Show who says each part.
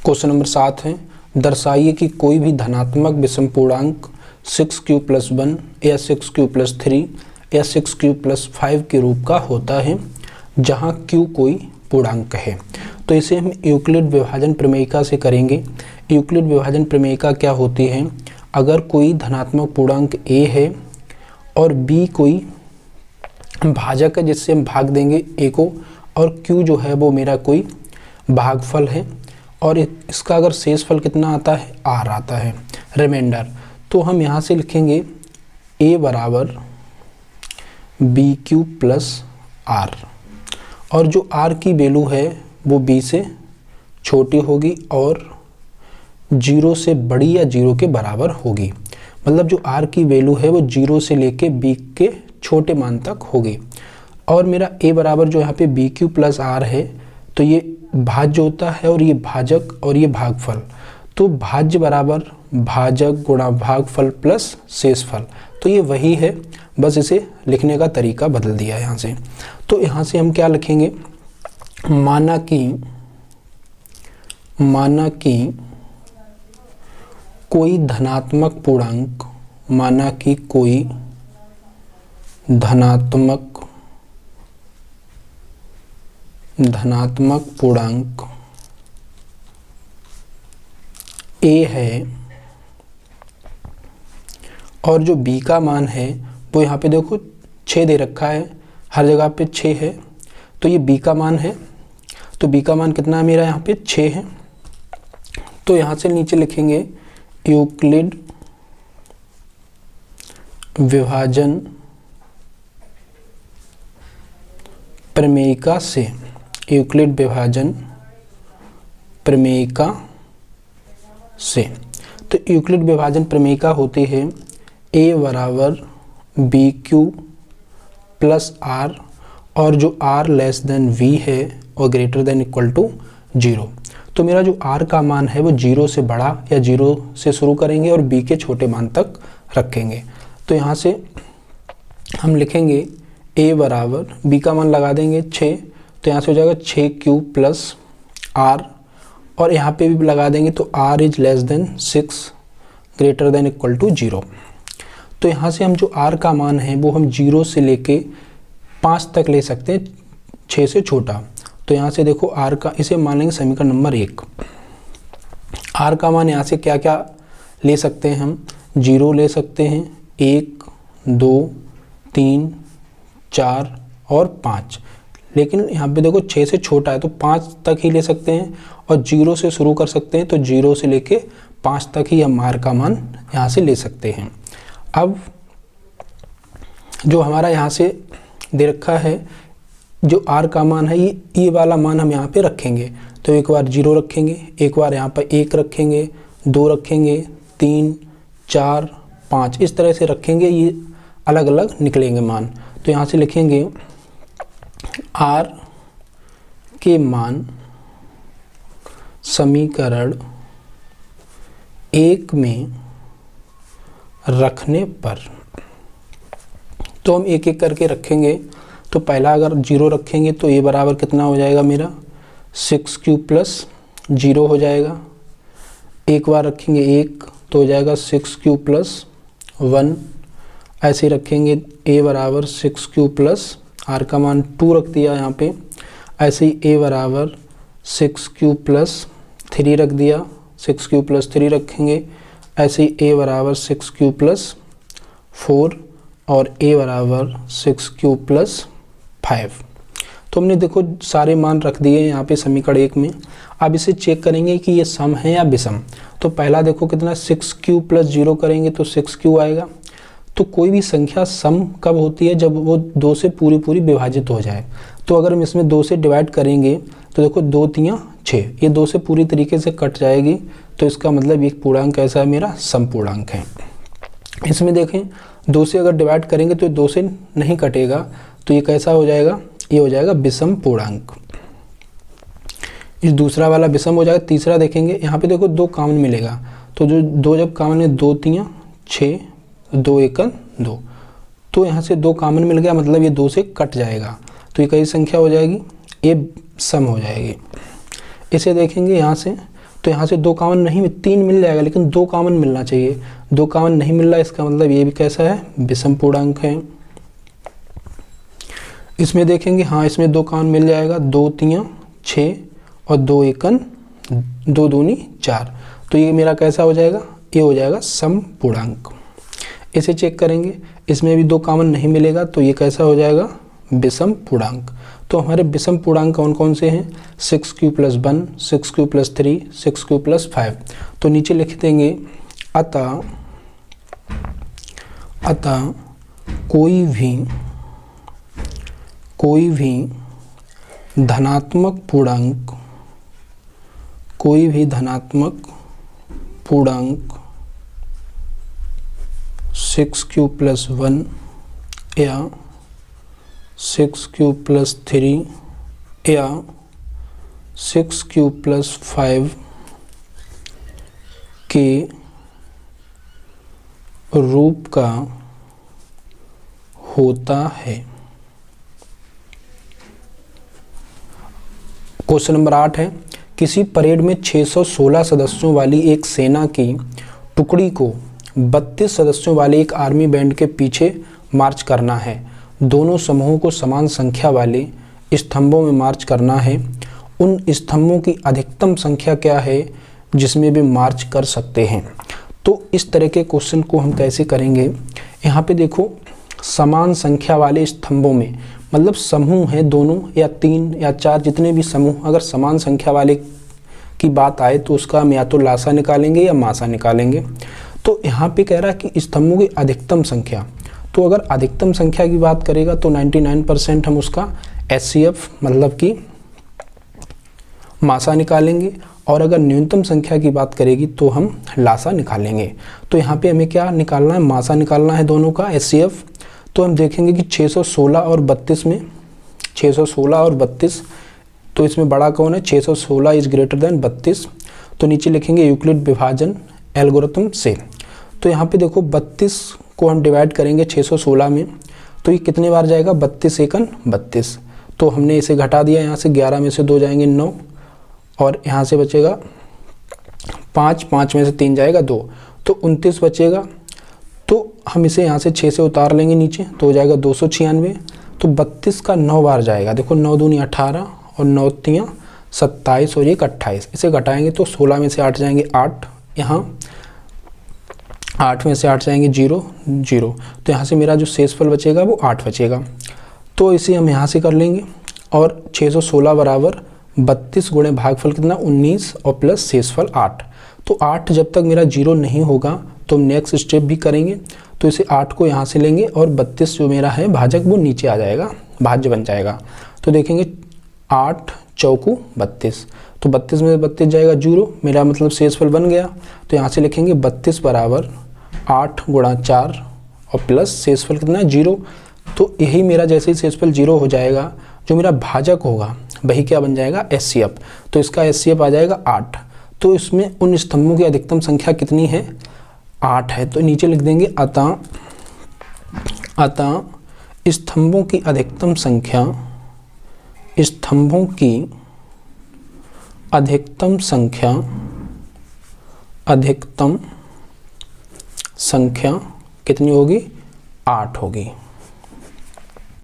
Speaker 1: Question number 7 है, दर्शाइए कि कोई भी धनात्मक विषम पूर्णांक 6q + 1 या 6q + 3 या 6q + 5 के रूप का होता है जहां q कोई पूर्णांक है। तो इसे हम यूक्लिड विभाजन प्रमेयिका से करेंगे। यूक्लिड विभाजन प्रमेयिका क्या होती है? अगर कोई धनात्मक पूर्णांक a है और b कोई भाजक है जिससे हम भाग देंगे a को, और q जो है वो मेरा कोई भागफल है और इसका अगर शेषफल कितना आता है, r आता है, रिमाइंडर। तो हम यहाँ से लिखेंगे a बराबर bq + r, और जो r की वैल्यू है वो b से छोटी होगी और 0 से बड़ी या 0 के बराबर होगी। मतलब जो r की वैल्यू है वो 0 से लेके b के छोटे मान तक होगी। और मेरा a बराबर जो यहाँ पे bq + r है, तो ये भाज्य होता है और ये भाजक और ये भागफल। तो भाज्य बराबर भाजक गुणा भागफल प्लस शेषफल, तो ये वही है, बस इसे लिखने का तरीका बदल दिया है यहाँ से। तो यहाँ से हम क्या लिखेंगे, माना कि कोई धनात्मक पूर्णांक, माना कि कोई धनात्मक पूर्णांक a है और जो b का मान है वो यहाँ पे देखो 6 दे रखा है, हर जगह पे 6 है, तो ये b का मान है। तो b का मान कितना है मेरा, यहाँ पे 6 है। तो यहाँ से नीचे लिखेंगे यूक्लिड विभाजन प्रमेयिका से, यूक्लिड विभाजन प्रमेयिका से। तो यूक्लिड विभाजन प्रमेयिका होती है a बराबर bq + r, और जो r < v है और > 0। तो मेरा जो r का मान है वो 0 से बड़ा या 0 से शुरू करेंगे और b के छोटे मान तक रखेंगे। तो यहाँ से हम लिखेंगे a बराबर, b का मान लगा देंगे 6, तो यहाँ से हो जाएगा 6q + r, और यहाँ पे भी लगा देंगे तो r > 6 > 0। तो यहाँ से हम जो r का मान है वो हम 0 से लेके 5 तक ले सकते हैं, 6 से छोटा। तो यहाँ से देखो r का, इसे मान लेंगे समीकरण नंबर 1। r का मान यहाँ से क्या क्या ले सकते हैं हम, 0 ले सकते हैं, 1, 2, 3, 4 और 5। लेकिन यहाँ पे देखो 6 से छोटा है तो 5 तक ही ले सकते हैं, और 0 से शुरू कर सकते हैं, तो 0 से लेके 5 तक ही हम r का मान यहाँ से ले सकते हैं। अब जो हमारा यहाँ से दे रखा है, जो r का मान है, ये वाला मान हम यहाँ पे रखेंगे। तो एक बार 0 रखेंगे, एक बार यहाँ पर 1 रखेंगे, 2 रखेंगे, 3, 4, 5, इस तरह से रखेंगे, ये अलग अलग निकलेंगे मान। तो यहाँ से लिखेंगे r के मान समीकरण 1 में रखने पर, तो हम एक एक करके रखेंगे। तो पहला अगर 0 रखेंगे तो a बराबर कितना हो जाएगा मेरा, 6q + 0 हो जाएगा। एक बार रखेंगे 1 तो हो जाएगा 6q + 1। ऐसे रखेंगे a बराबर 6q + r का मान 2 रख दिया यहाँ पे। ऐसे ही a बराबर 6q + 3 रख दिया, 6q + 3 रखेंगे। ऐसे ही a बराबर 6q + 4 और a बराबर 6q + 5। तो हमने देखो सारे मान रख दिए यहाँ पे समीकरण 1 में। अब इसे चेक करेंगे कि ये सम है या विषम। तो पहला देखो कितना, 6q + 0 करेंगे तो 6q आएगा। तो कोई भी संख्या सम कब होती है, जब वो 2 से पूरी विभाजित हो जाए। तो अगर हम इसमें 2 से डिवाइड करेंगे तो देखो 2 × 3 = 6, ये 2 से पूरी तरीके से कट जाएगी। तो इसका मतलब एक पूर्णांक कैसा है मेरा, सम पूर्णांक है। इसमें देखें 2 से अगर डिवाइड करेंगे तो 2 से नहीं कटेगा, तो ये कैसा हो जाएगा, ये हो जाएगा विषम पूर्णांक। इस दूसरा वाला विषम हो जाएगा। तीसरा देखेंगे, यहाँ पे देखो 2 कॉमन मिलेगा, तो जो 2 जब कॉमन है, 2 × 3 = 6, 2 × 1 = 2, तो यहाँ से 2 कॉमन मिल गया, मतलब ये 2 से कट जाएगा। तो ये कई संख्या हो जाएगी, ये सम हो जाएगी। इसे देखेंगे यहाँ से तो यहाँ से 2 कॉमन नहीं, 3 मिल जाएगा लेकिन 2 कॉमन मिलना चाहिए, 2 कॉमन नहीं मिल रहा, इसका मतलब ये भी कैसा है, विषम पूर्णांक है। इसमें देखेंगे हाँ इसमें 2 कॉमन मिल जाएगा, 2 3 6 और 2 एकन 2 दूनी 4, तो ये मेरा कैसा हो जाएगा, ये हो जाएगा सम पूर्णांक। इसे चेक करेंगे, इसमें भी 2 कॉमन नहीं मिलेगा तो ये कैसा हो जाएगा, विषम पूर्णांक। तो हमारे विषम पूर्णांक कौन कौन से हैं, 6q + 1, 6q + 3, 6q + 5। तो नीचे लिख देंगे अतः कोई भी धनात्मक पूर्णांक 6q + 1 या 6q + 3 या 6q + 5 के रूप का होता है। क्वेश्चन नंबर 8 है, किसी परेड में 616 सदस्यों वाली एक सेना की टुकड़ी को 32 सदस्यों वाले एक आर्मी बैंड के पीछे मार्च करना है। दोनों समूहों को समान संख्या वाले स्तंभों में मार्च करना है। उन स्तंभों की अधिकतम संख्या क्या है जिसमें भी मार्च कर सकते हैं। तो इस तरह के क्वेश्चन को हम कैसे करेंगे, यहाँ पे देखो समान संख्या वाले स्तंभों में मतलब समूह है दोनों या 3 या 4 जितने भी समूह अगर समान संख्या वाले की बात आए तो उसका हम या तो लासा निकालेंगे या मासा निकालेंगे। तो यहाँ पे कह रहा है कि स्तंभों की अधिकतम संख्या, तो अगर अधिकतम संख्या की बात करेगा तो 99% हम उसका HCF मतलब कि मासा निकालेंगे, और अगर न्यूनतम संख्या की बात करेगी तो हम लासा निकालेंगे। तो यहाँ पे हमें क्या निकालना है, मासा निकालना है दोनों का HCF। तो हम देखेंगे कि 616 और 32 में 616 और 32, तो इसमें बड़ा कौन है, 616 इज ग्रेटर देन 32। तो नीचे लिखेंगे यूक्लिड विभाजन एल्गोरिथम से। तो यहाँ पे देखो 32 को हम डिवाइड करेंगे 616 में, तो ये कितने बार जाएगा, 32 एकन 32। तो हमने इसे घटा दिया, यहाँ से 11 में से 2 जाएंगे 9, और यहाँ से बचेगा 5, 5 में से 3 जाएगा 2, तो 29 बचेगा। तो हम इसे यहाँ से 6 से उतार लेंगे नीचे, तो हो जाएगा 296। तो 32 का 9 बार जाएगा, देखो 9 दूनी 18 और 9 तियाँ 27 और 1 28। इसे घटाएंगे तो 16 में से 8 जाएंगे 8, यहाँ 8 में से 8 जाएंगे 0 0, तो यहाँ से मेरा जो शेषफल बचेगा वो 8 बचेगा। तो इसे हम यहाँ से कर लेंगे, और 616 बराबर 32 गुणे भागफल कितना 19 और प्लस शेषफल 8। तो 8 जब तक मेरा 0 नहीं होगा तो हम नेक्स्ट स्टेप भी करेंगे। तो इसे 8 को यहाँ से लेंगे और 32 जो मेरा है भाजक वो नीचे आ जाएगा, भाज्य बन जाएगा। तो देखेंगे 8 चौकू 32, तो 32 में 32 जाएगा 0, मेरा मतलब शेषफल बन गया। तो यहाँ से लिखेंगे 32 बराबर 8 गुणा 4 और प्लस शेषफल कितना 0। तो यही मेरा जैसे ही शेषफल 0 हो जाएगा, जो मेरा भाजक होगा वही क्या बन जाएगा, HCF। तो इसका HCF आ जाएगा 8। तो इसमें उन स्तंभों की अधिकतम संख्या कितनी है, 8 है। तो नीचे लिख देंगे अतः स्तंभों की अधिकतम संख्या, स्तंभों की अधिकतम संख्या कितनी होगी, 8 होगी।